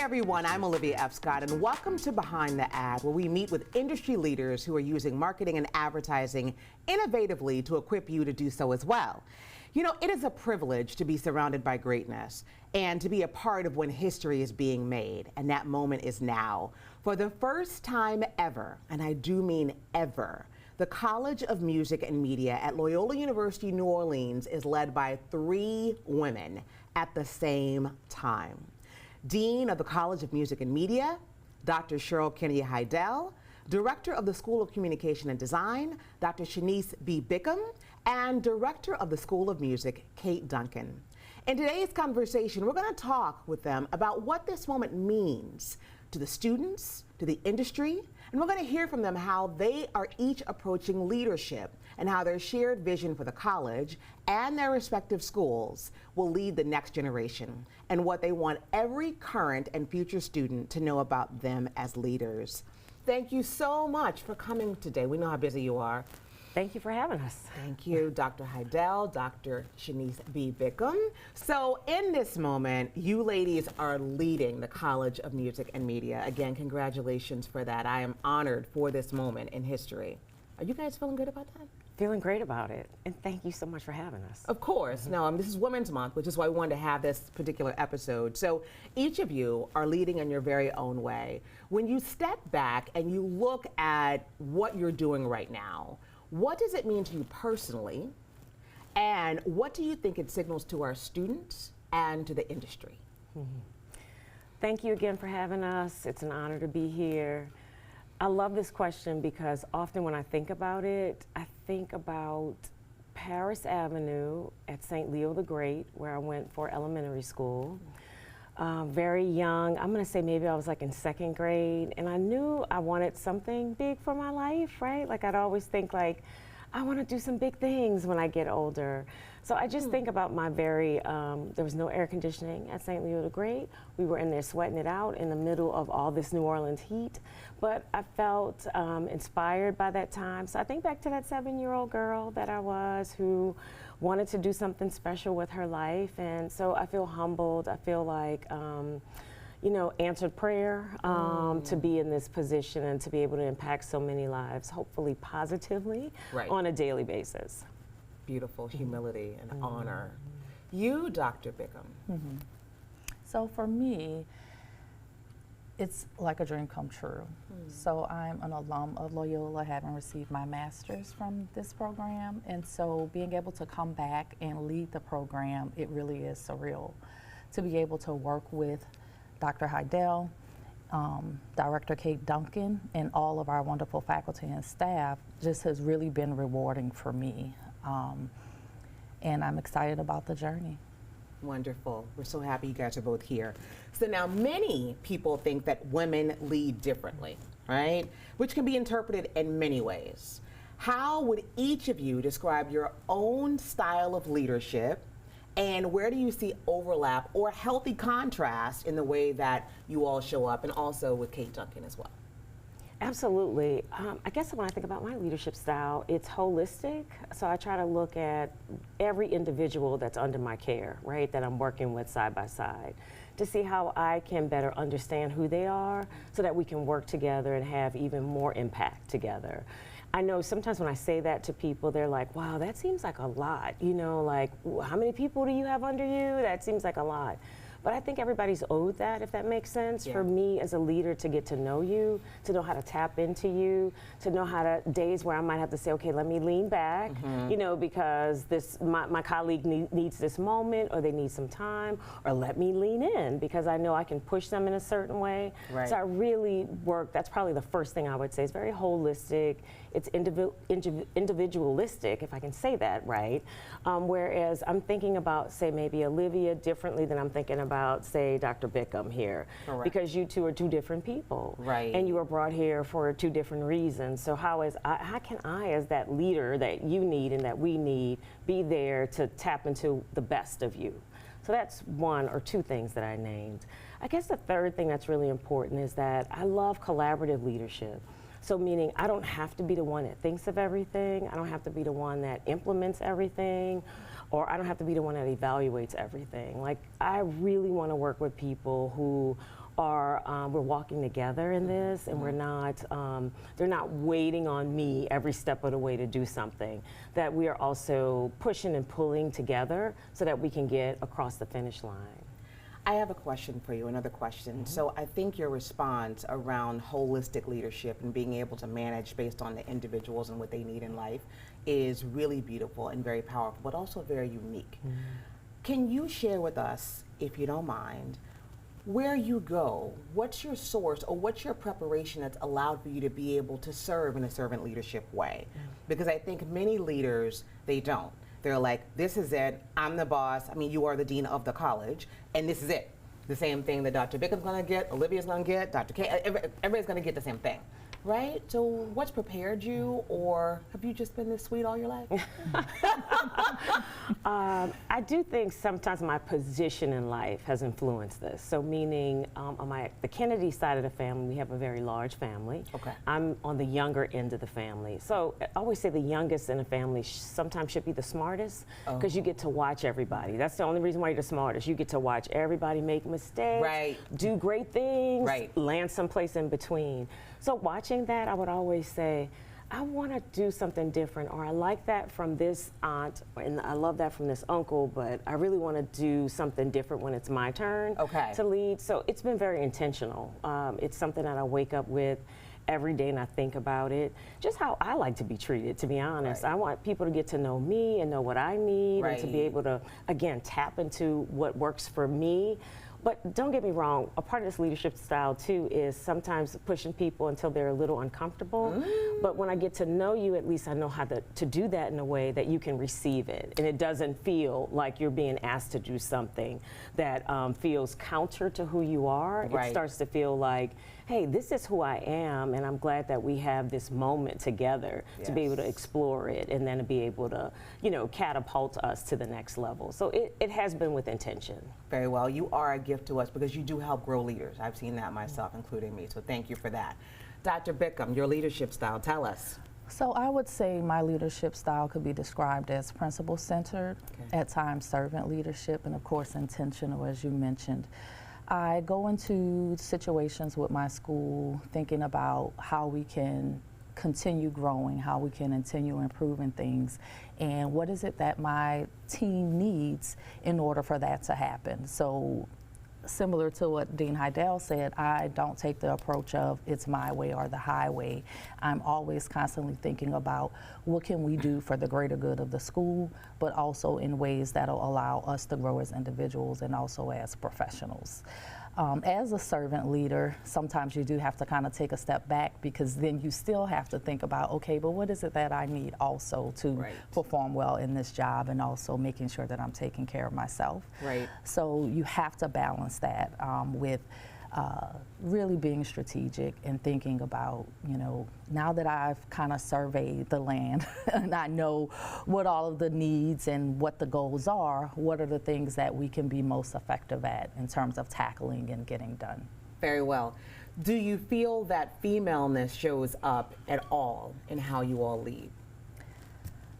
everyone, I'm Olivia F. and welcome to Behind the Ad, where we meet with industry leaders who are using marketing and advertising innovatively to equip you to do so as well. You know, it is a privilege to be surrounded by greatness and to be a part of when history is being made, and that moment is now. For the first time ever, and I do mean ever, the College of Music and Media at Loyola University New Orleans is led by 3 women at the same time. Dean of the College of Music and Media, Dr. Sheryl Haydel, Director of the School of Communication and Design, Dr. Shaniece Bickham, and Director of the School of Music, Duncan. In today's conversation, we're going to talk with them about what this moment means to the students, to the industry, and we're going to hear from them how they are each approaching leadership and how their shared vision for the college and their respective schools will lead the next generation, and what they want every current and future student to know about them as leaders. Thank you so much for coming today. We know how busy you are. Thank you for having us. Thank you, Dr. Haydel, Dr. Shaniece Bickham. So in this moment, you ladies are leading the College of Music and Media. Again, congratulations for that. I am honored for this moment in history. Are you guys feeling good about that? Feeling great about it, and thank you so much for having us. Of course. No, this is Women's Month, which is why we wanted to have this particular episode. So each of you are leading in your very own way. When you step back and you look at what you're doing right now, what does it mean to you personally, and what do you think it signals to our students and to the industry? Thank you again for having us. It's an honor to be here. I love this question because often when I think about it, I think about Paris Avenue at St. Leo the Great, where I went for elementary school. Very young, I'm gonna say maybe I was like in 2nd grade, and I knew I wanted something big for my life, right? Like I'd always think like, I wanna do some big things when I get older. So I just think about my very, there was no air conditioning at St. Leo the Great. We were in there sweating it out in the middle of all this New Orleans heat. But I felt inspired by that time. So I think back to that 7-year-old girl that I was who wanted to do something special with her life. And so I feel humbled. I feel like, you know, answered prayer to be in this position and to be able to impact so many lives, hopefully positively, on a daily basis. Beautiful humility and honor. You, Dr. Bickham. So for me, it's like a dream come true. So I'm an alum of Loyola, having received my master's from this program. And so being able to come back and lead the program, it really is surreal. To be able to work with Dr. Haydel, Director Duncan, and all of our wonderful faculty and staff just has really been rewarding for me. And I'm excited about the journey. Wonderful. We're so happy you guys are both here. So now many people think that women lead differently, right? Which can be interpreted in many ways. How would each of you describe your own style of leadership, and where do you see overlap or healthy contrast in the way that you all show up, and also with Duncan as well? Absolutely. I guess when I think about my leadership style, it's holistic. So I try to look at every individual that's under my care, right, that I'm working with side by side, to see how I can better understand who they are so that we can work together and have even more impact together. I know sometimes when I say that to people, they're like, wow, that seems like a lot. You know, like, how many people do you have under you? That seems like a lot. But I think everybody's owed that, if that makes sense. For me as a leader to get to know you, to know how to tap into you, to know how to, days where I might have to say, okay, let me lean back, you know, because this my colleague needs this moment, or they need some time, or let me lean in because I know I can push them in a certain way. So I really work, that's probably the first thing I would say. It's very holistic. It's individualistic, if I can say that right. Whereas I'm thinking about, say, maybe Olivia differently than I'm thinking about, say, Dr. Bickham here. Because you two are 2 different people. And you were brought here for 2 different reasons. So how can I, as that leader that you need and that we need, be there to tap into the best of you? So that's 1 or 2 things that I named. I guess the third thing that's really important is that I love collaborative leadership. So meaning I don't have to be the one that thinks of everything. I don't have to be the one that implements everything. or I don't have to be the one that evaluates everything. Like, I really want to work with people who are we're walking together in this, and we're not they're not waiting on me every step of the way to do something. That we are also pushing and pulling together so that we can get across the finish line. I have a question for you, another question. So I think your response around holistic leadership and being able to manage based on the individuals and what they need in life is really beautiful and very powerful, but also very unique. Can you share with us, if you don't mind, where you go, what's your source or what's your preparation that's allowed for you to be able to serve in a servant leadership way? Because I think many leaders, they don't. They're like, this is it, I'm the boss, I mean, you are the dean of the college, and this is it. The same thing that Dr. Bickham's gonna get, Olivia's gonna get, Dr. K, everybody's gonna get the same thing, right? So what's prepared you, or have you just been this sweet all your life? I do think sometimes my position in life has influenced this. So meaning on the Kennedy side of the family, we have a very large family. Okay. I'm on the younger end of the family. So I always say the youngest in a family sometimes should be the smartest because you get to watch everybody. That's the only reason why you're the smartest. You get to watch everybody make mistakes, do great things, land someplace in between. So watching that, I would always say, I want to do something different, or I like that from this aunt, and I love that from this uncle, but I really want to do something different when it's my turn to lead. So it's been very intentional. It's something that I wake up with every day and I think about it. Just how I like to be treated, to be honest. I want people to get to know me and know what I need and to be able to, again, tap into what works for me. But don't get me wrong, a part of this leadership style too is sometimes pushing people until they're a little uncomfortable. But when I get to know you, at least I know how to do that in a way that you can receive it. And it doesn't feel like you're being asked to do something that feels counter to who you are. It starts to feel like, hey, this is who I am, and I'm glad that we have this moment together to be able to explore it and then to be able to, you know, catapult us to the next level. So it has been with intention. Very well. You are a gift to us because you do help grow leaders. I've seen that myself, including me, so thank you for that. Dr. Bickham, your leadership style, tell us. So I would say my leadership style could be described as principle-centered, at times servant leadership, and of course intentional, as you mentioned. I go into situations with my school thinking about how we can continue growing, how we can continue improving things, and what is it that my team needs in order for that to happen. So similar to what Dean Haydel said, I don't take the approach of it's my way or the highway. I'm always constantly thinking about what can we do for the greater good of the school, but also in ways that'll allow us to grow as individuals and also as professionals. As a servant leader, sometimes you do have to kind of take a step back because then you still have to think about, okay, but what is it that I need also to perform well in this job, and also making sure that I'm taking care of myself. So you have to balance that with really being strategic and thinking about, you know, now that I've kind of surveyed the land and I know what all of the needs and what the goals are, what are the things that we can be most effective at in terms of tackling and getting done. Very well. Do you feel that femaleness shows up at all in how you all lead?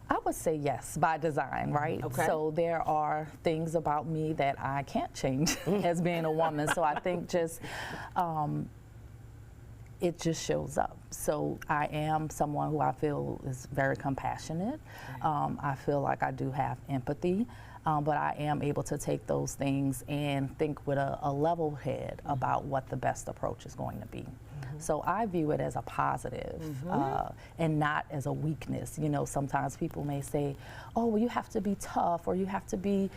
I would say yes, by design, right? So there are things about me that I can't change as being a woman. So I think just, it just shows up. So I am someone who I feel is very compassionate. I feel like I do have empathy, but I am able to take those things and think with a level head about what the best approach is going to be. So I view it as a positive and not as a weakness. You know, sometimes people may say, oh, well, you have to be tough or you have to be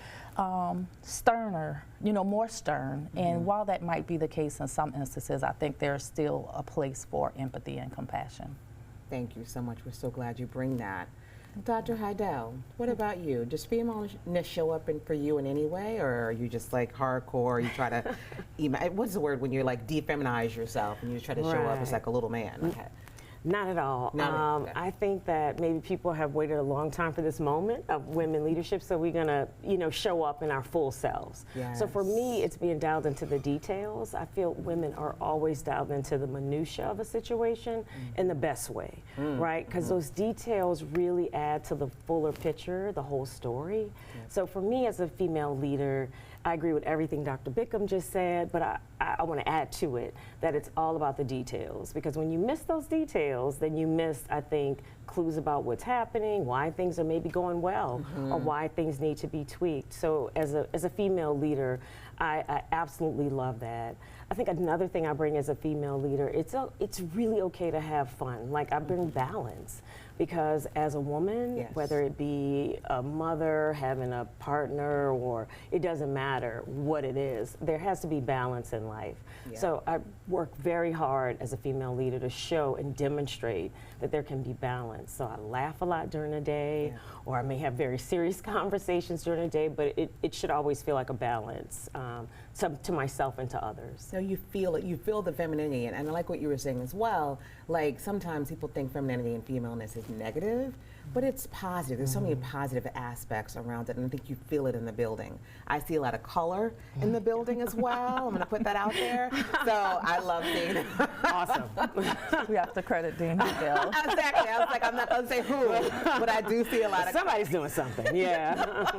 sterner, you know, more stern. And while that might be the case in some instances, I think there's still a place for empathy and compassion. Thank you so much. We're so glad you bring that. Dr. Haydel, what about you? Does femaleness show up for you in any way, or are you just like hardcore? You try to, what's the word when you're like defeminize yourself and you try to show up as like a little man? Not at all. I think that maybe people have waited a long time for this moment of women leadership, so we're gonna, you know, show up in our full selves. So for me, it's being dialed into the details. I feel women are always dialed into the minutia of a situation in the best way, right? Because those details really add to the fuller picture, the whole story. So for me as a female leader, I agree with everything Dr. Bickham just said, but I want to add to it that it's all about the details, because when you miss those details, then you miss, I think, clues about what's happening, why things are maybe going well, or why things need to be tweaked. So as a female leader, I absolutely love that. I think another thing I bring as a female leader, it's really okay to have fun. Like, I bring balance, because as a woman, Yes. whether it be a mother, having a partner, or it doesn't matter what it is, there has to be balance in life. Yeah. So I work very hard as a female leader to show and demonstrate that there can be balance. So I laugh a lot during the day, or I may have very serious conversations during the day, but it should always feel like a balance to myself and to others. So you feel it, you feel the femininity, and I like what you were saying as well. Like, sometimes people think femininity and femaleness is negative, but it's positive. There's so many positive aspects around it, and I think you feel it in the building. I see a lot of color in the building as well. I'm gonna put that out there. So I love seeing it. Awesome. We have to credit Dean Bill. Exactly. I was like, I'm not gonna say who, but I do see a lot of Somebody's doing something, yeah.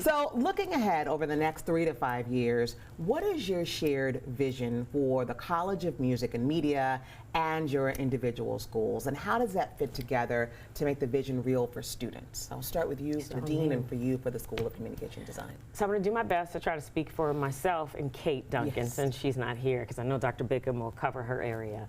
So looking ahead over the next 3 to 5 years, what is your shared vision for the College of Music and Media and your individual schools, and how does that fit together to make the vision real for students? I'll start with you, the Dean, and for you for the School of Communication Design. So I'm going to do my best to try to speak for myself and Kate Duncan, Yes. since she's not here, because I know Dr. Bickham will cover her area.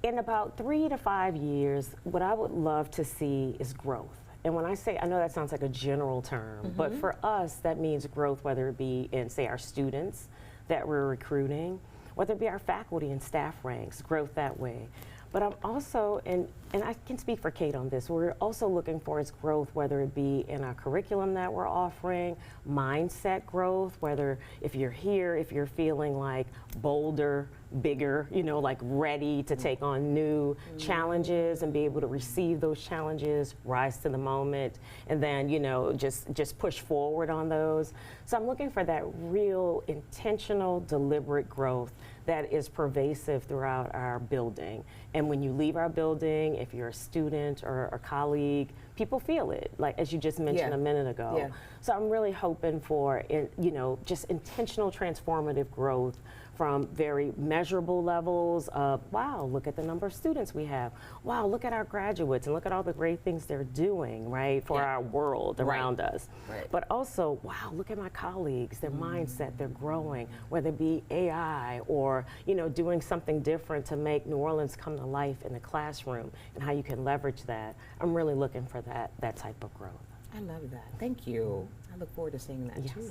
In about 3 to 5 years, what I would love to see is growth. And when I say, I know that sounds like a general term, but for us, that means growth, whether it be in, say, our students that we're recruiting, whether it be our faculty and staff ranks, growth that way. But I'm also, and I can speak for Kate on this, we're also looking for its growth, whether it be in our curriculum that we're offering, mindset growth, whether if you're here, if you're feeling like bolder, bigger, you know, like ready to take on new challenges and be able to receive those challenges, rise to the moment, and then, you know, just push forward on those. So I'm looking for that real intentional, deliberate growth that is pervasive throughout our building. And when you leave our building, if you're a student or a colleague, people feel it, like as you just mentioned a minute ago. Yeah. So I'm really hoping for, you know, just intentional transformative growth from very measurable levels of, wow, look at the number of students we have. Wow, look at our graduates and look at all the great things they're doing, right, for our world around us. Right. But also, wow, look at my colleagues, their mindset, they're growing, whether it be AI or, you know, doing something different to make New Orleans come to life in the classroom and how you can leverage that. I'm really looking for that type of growth. I love that. Thank you. I look forward to seeing that too.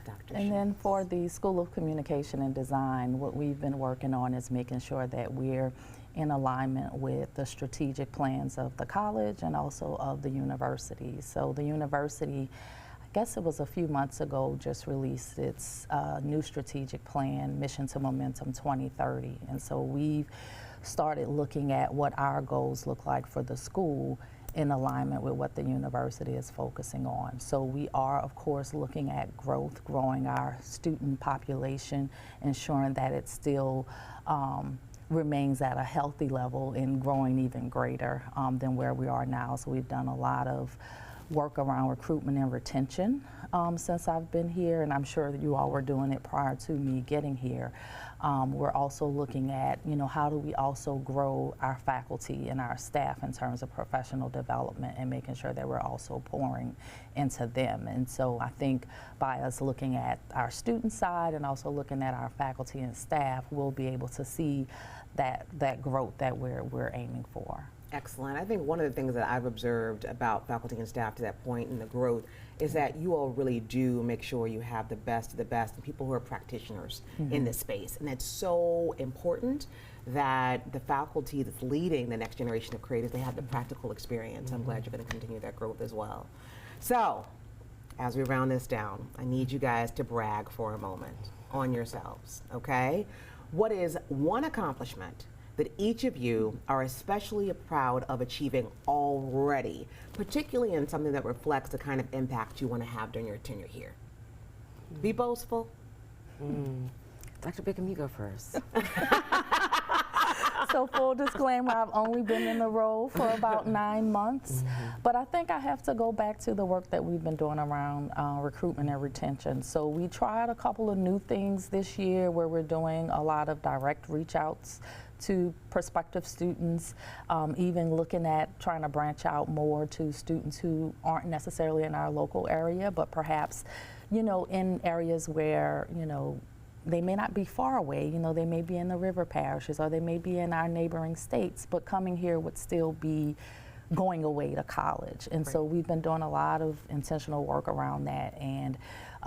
Dr. And then for the School of Communication and Design, what we've been working on is making sure that we're in alignment with the strategic plans of the college and also of the university. So the university, I guess it was a few months ago, just released its new strategic plan, Mission to Momentum 2030. And so we've started looking at what our goals look like for the school in alignment with what the university is focusing on. So we are, of course, looking at growth, growing our student population, ensuring that it still remains at a healthy level and growing even greater than where we are now. So we've done a lot of work around recruitment and retention since I've been here, and I'm sure that you all were doing it prior to me getting here. We're also looking at, you know, how do we also grow our faculty and our staff in terms of professional development and making sure that we're also pouring into them. And so I think by us looking at our student side and also looking at our faculty and staff, we'll be able to see that growth that we're aiming for. Excellent. I think one of the things that I've observed about faculty and staff to that point in the growth is that you all really do make sure you have the best of the best and people who are practitioners in this space. And it's so important that the faculty that's leading the next generation of creators, they have the practical experience. I'm glad you're going to continue that growth as well. So, as we round this down, I need you guys to brag for a moment on yourselves, okay? What is one accomplishment that each of you are especially proud of achieving already, particularly in something that reflects the kind of impact you want to have during your tenure here? Be boastful. Dr. Bickham, you go first. So So full disclaimer, I've only been in the role for about 9 months, but I think I have to go back to the work that we've been doing around recruitment and retention. So we tried a couple of new things this year where we're doing a lot of direct reach outs to prospective students, even looking at trying to branch out more to students who aren't necessarily in our local area, but perhaps, you know, in areas where, you know, they may not be far away, you know, they may be in the river parishes or they may be in our neighboring states, but coming here would still be going away to college. And so we've been doing a lot of intentional work around that, and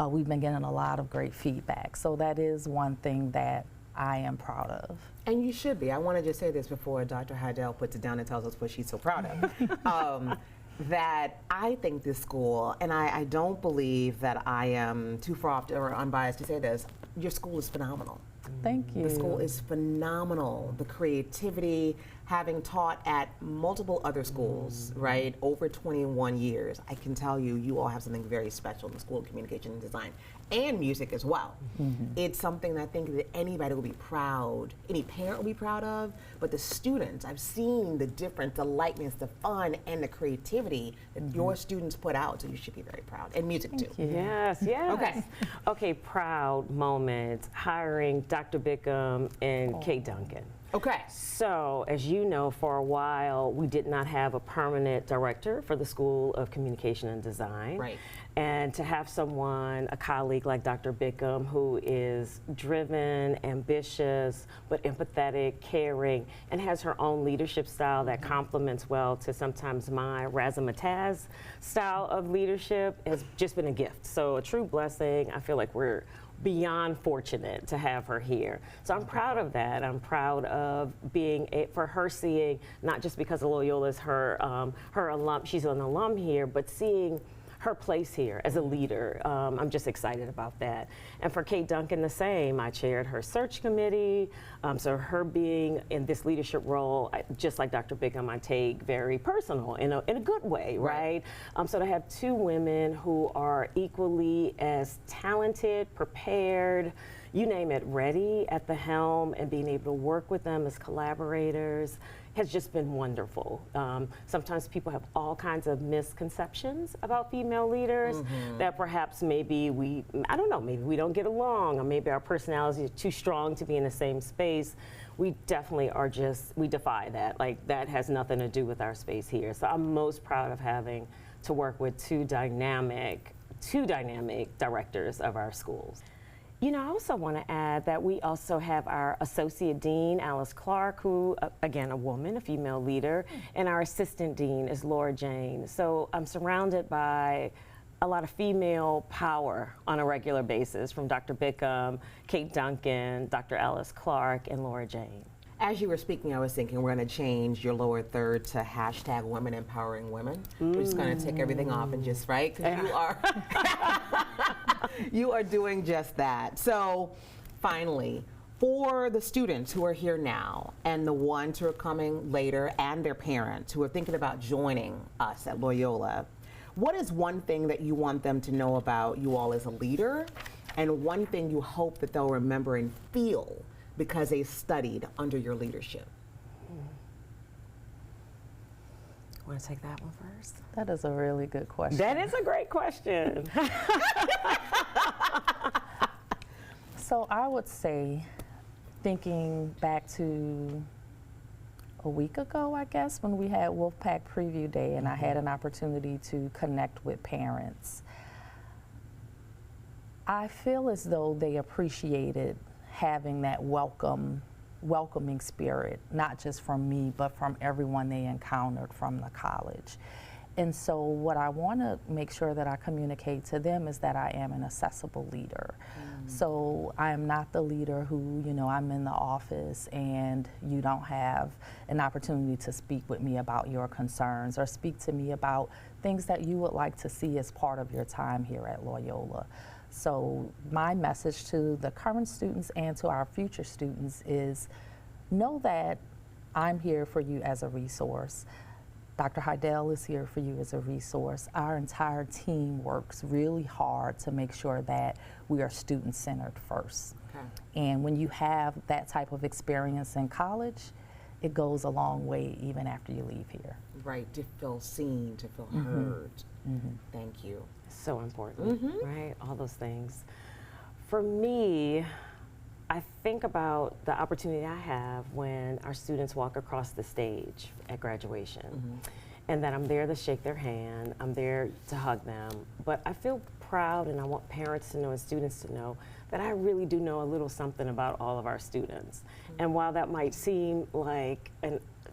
we've been getting a lot of great feedback. So that is one thing that I am proud of. And you should be. I want to just say this before Dr. Haydel puts it down and tells us what she's so proud of. That I think this school, and I don't believe that I am too far off or unbiased to say this, your school is phenomenal. Thank you. The school is phenomenal. The creativity, having taught at multiple other schools, right, over 21 years, I can tell you, you all have something very special in the School of Communication and Design, and music as well. It's something that I think that anybody will be proud, any parent will be proud of, but the students, I've seen the difference, the lightness, the fun, and the creativity that your students put out, so you should be very proud, and music too. Yes, yes. Okay. Okay, proud moment, hiring Dr. Bickham and Kate Duncan. Okay. So, as you know, for a while, we did not have a permanent director for the School of Communication and Design. Right. And to have someone, a colleague like Dr. Bickham, who is driven, ambitious, but empathetic, caring, and has her own leadership style that complements well to sometimes my razzmatazz style of leadership, has just been a gift. So a true blessing. I feel like we're beyond fortunate to have her here. So I'm proud of that. I'm proud of being, for her seeing, not just because of Loyola is her alum, she's an alum here, but seeing her place here as a leader. I'm just excited about that. And for Kate Duncan, the same. I chaired her search committee. So her being in this leadership role, just like Dr. Bickham, I take very personal in a good way, right? So to have two women who are equally as talented, prepared, you name it, ready at the helm, and being able to work with them as collaborators has just been wonderful. Sometimes people have all kinds of misconceptions about female leaders that perhaps maybe I don't know, maybe we don't get along, or maybe our personalities are too strong to be in the same space. We definitely are we defy that. Like, that has nothing to do with our space here. So I'm most proud of having to work with two dynamic directors of our schools. You know, I also want to add that we also have our Associate Dean, Alice Clark, who, again, a woman, a female leader, and our Assistant Dean is Laura Jane. So I'm surrounded by a lot of female power on a regular basis, from Dr. Bickham, Kate Duncan, Dr. Alice Clark, and Laura Jane. As you were speaking, I was thinking we're going to change your lower third to # Women Empowering Women. We're just going to take everything off and just, right? Because you are, you are doing just that. So finally, for the students who are here now and the ones who are coming later and their parents who are thinking about joining us at Loyola, what is one thing that you want them to know about you all as a leader, and one thing you hope that they'll remember and feel because they studied under your leadership? Want to take that one first? That is a really good question. That is a great question. So I would say, thinking back to a week ago, I guess, when we had Wolfpack Preview Day and I had an opportunity to connect with parents, I feel as though they appreciated having that welcoming spirit, not just from me, but from everyone they encountered from the college. And so what I want to make sure that I communicate to them is that I am an accessible leader. So I am not the leader who, you know, I'm in the office and you don't have an opportunity to speak with me about your concerns or speak to me about things that you would like to see as part of your time here at Loyola. So my message to the current students and to our future students is, know that I'm here for you as a resource. Dr. Haydel is here for you as a resource. Our entire team works really hard to make sure that we are student-centered first. Okay. And when you have that type of experience in college, it goes a long way even after you leave here. Right, to feel seen, to feel heard. Thank you. So important, right? All those things. For me, I think about the opportunity I have when our students walk across the stage at graduation. And that I'm there to shake their hand, I'm there to hug them. But I feel proud, and I want parents to know and students to know that I really do know a little something about all of our students. And while that might seem like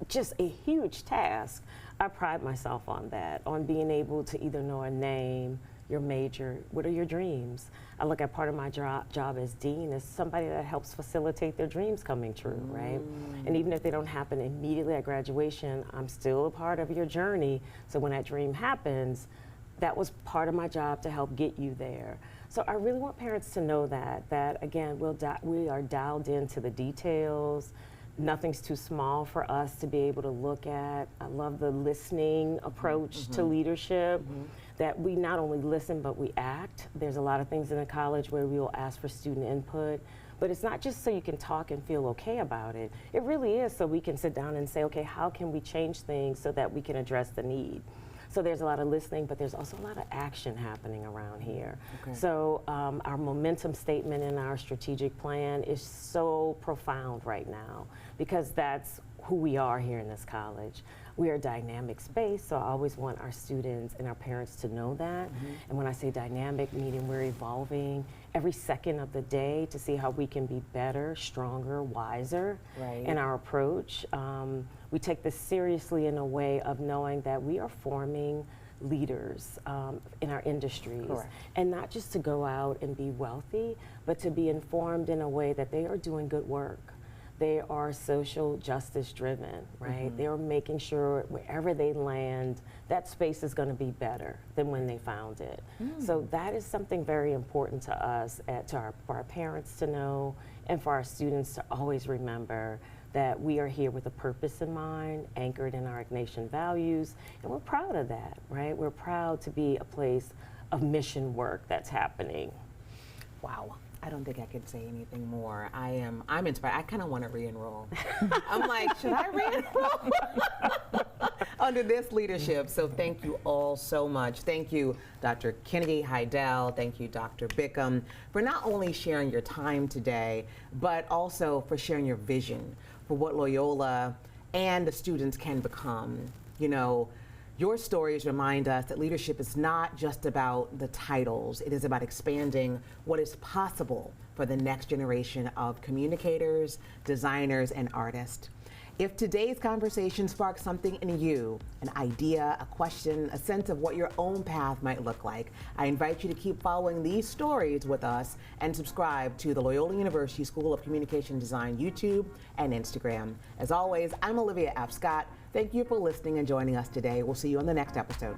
just a huge task, I pride myself on that, on being able to either know a name, your major, what are your dreams? I look at part of my job as dean as somebody that helps facilitate their dreams coming true, right? And even if they don't happen immediately at graduation, I'm still a part of your journey. So when that dream happens, that was part of my job to help get you there. So I really want parents to know that again, we are dialed into the details. Nothing's too small for us to be able to look at. I love the listening approach to leadership, that we not only listen, but we act. There's a lot of things in the college where we will ask for student input, but it's not just so you can talk and feel okay about it. It really is so we can sit down and say, okay, how can we change things so that we can address the need? So there's a lot of listening, but there's also a lot of action happening around here. So our momentum statement in our strategic plan is so profound right now because that's who we are here in this college. We are a dynamic space, so I always want our students and our parents to know that. And when I say dynamic, meaning we're evolving every second of the day to see how we can be better, stronger, wiser in our approach. We take this seriously in a way of knowing that we are forming leaders in our industries. And not just to go out and be wealthy, but to be informed in a way that they are doing good work. They are social justice driven, right? They are making sure wherever they land, that space is going to be better than when they found it. So that is something very important to us, for our parents to know, and for our students to always remember that we are here with a purpose in mind, anchored in our Ignatian values, and we're proud of that, right? We're proud to be a place of mission work that's happening. Wow. I don't think I could say anything more. I'm inspired. I kind of want to re-enroll. I'm like, should I re-enroll under this leadership? So thank you all so much. Thank you, Dr. Kennedy, Haydel. Thank you, Dr. Bickham, for not only sharing your time today, but also for sharing your vision for what Loyola and the students can become. You know, your stories remind us that leadership is not just about the titles. It is about expanding what is possible for the next generation of communicators, designers, and artists. If today's conversation sparks something in you, an idea, a question, a sense of what your own path might look like, I invite you to keep following these stories with us and subscribe to the Loyola University School of Communication Design YouTube and Instagram. As always, I'm Olivia F. Scott. Thank you for listening and joining us today. We'll see you on the next episode.